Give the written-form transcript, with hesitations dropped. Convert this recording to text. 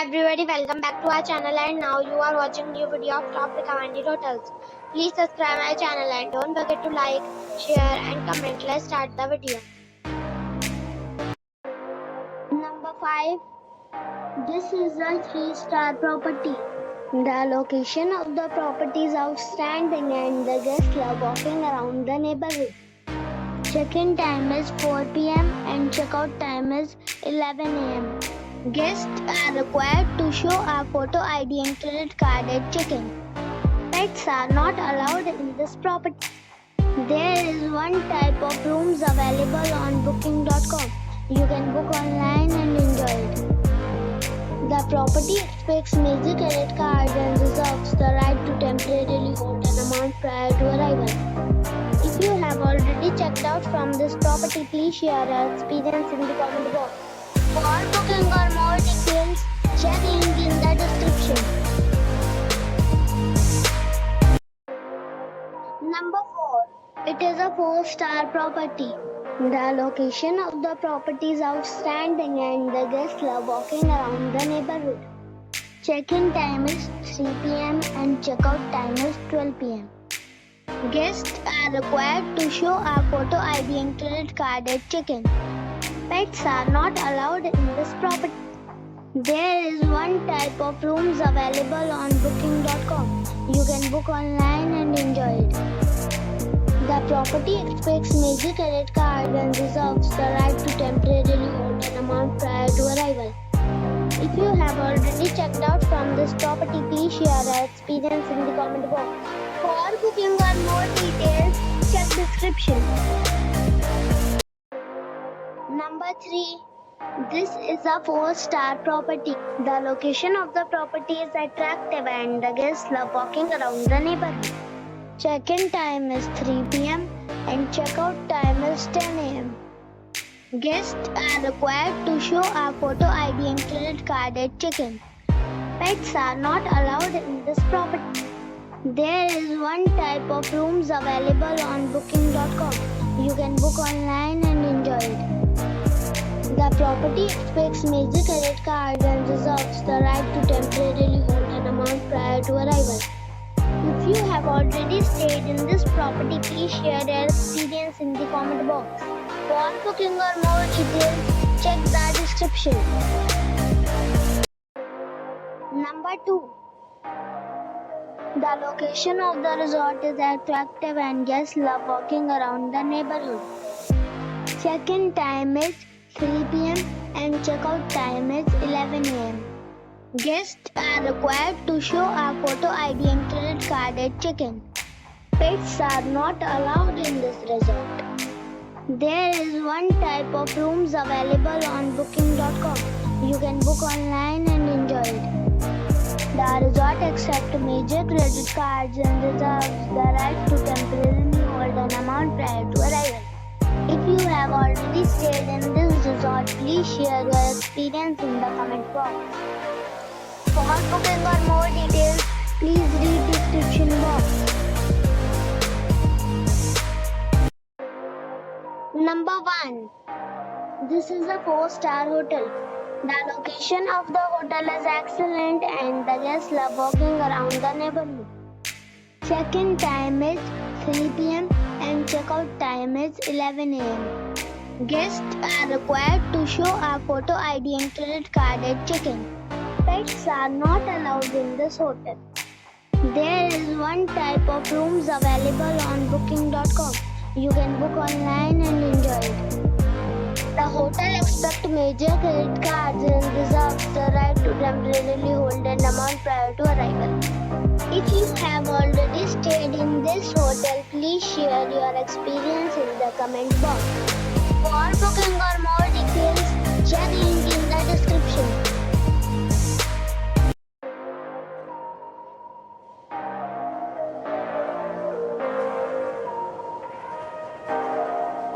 everybody, welcome back to our channel, and now you are watching new video of top recommended hotels. Please subscribe my channel and don't forget to like, share and comment. Let's start the video. Number 5. This is a 3-star property. The location of the property is outstanding and the guests love walking around the neighborhood. Check-in time is 4 p.m. and check-out time is 11 a.m. Guests are required to show a photo ID and credit card at check-in. Pets are not allowed in this property. There is one type of rooms available on booking.com. You can book online and enjoy it. The property expects major credit cards and reserves the right to temporarily hold an amount prior to arrival. If you have already checked out from this property, please share your experience in the comment box. For booking or more details, check link in the description. Number 4. It is a 4-star property. The location of the property is outstanding and the guests love walking around the neighborhood. Check-in time is 3 p.m. and check-out time is 12 p.m. Guests are required to show a photo ID and credit card at check-in. Pets are not allowed in this property. There is one type of rooms available on booking.com. You can book online and enjoy it. The property expects major credit cards and reserves the right to temporarily hold an amount prior to arrival. If you have already checked out from this property, please share your experience in the comment box. For booking or more details, check description. Number 3. This is a 4-star property. The location of the property is attractive and the guests love walking around the neighborhood. Check-in time is 3 p.m. and check-out time is 10 a.m. Guests are required to show a photo ID and credit card at check-in. Pets are not allowed in this property. There is one type of rooms available on booking.com. You can book online and enjoy it. The property expects major credit cards and reserves the right to temporarily hold an amount prior to arrival. If you have already stayed in this property, please share your experience in the comment box. For booking or more details, check the description. Number 2. The location of the resort is attractive and guests love walking around the neighborhood. Check-in time is 3 p.m. and check-out time is 11 a.m. Guests are required to show a photo ID and credit card at check-in. Pets are not allowed in this resort. There is one type of rooms available on booking.com. You can book online and enjoy it. The resort accepts major credit cards and reserves the right to temporarily hold an amount prior to arrival. If you have already stayed in this resort, please share your experience in the comment box. For booking or more details, please read description box. Number 1. This is a 4-star hotel. The location of the hotel is excellent and the guests love walking around the neighborhood. Check-in time is 3 p.m. and check-out time is 11 a.m. Guests are required to show a photo ID and credit card at check-in. Pets are not allowed in this hotel. There is one type of rooms available on booking.com. You can book online and enjoy it. The hotel accepts major credit cards and reserves the right to temporarily hold an amount prior to arrival. If you have already stayed in this hotel, please share your experience in the comment box. For booking or more details, check link in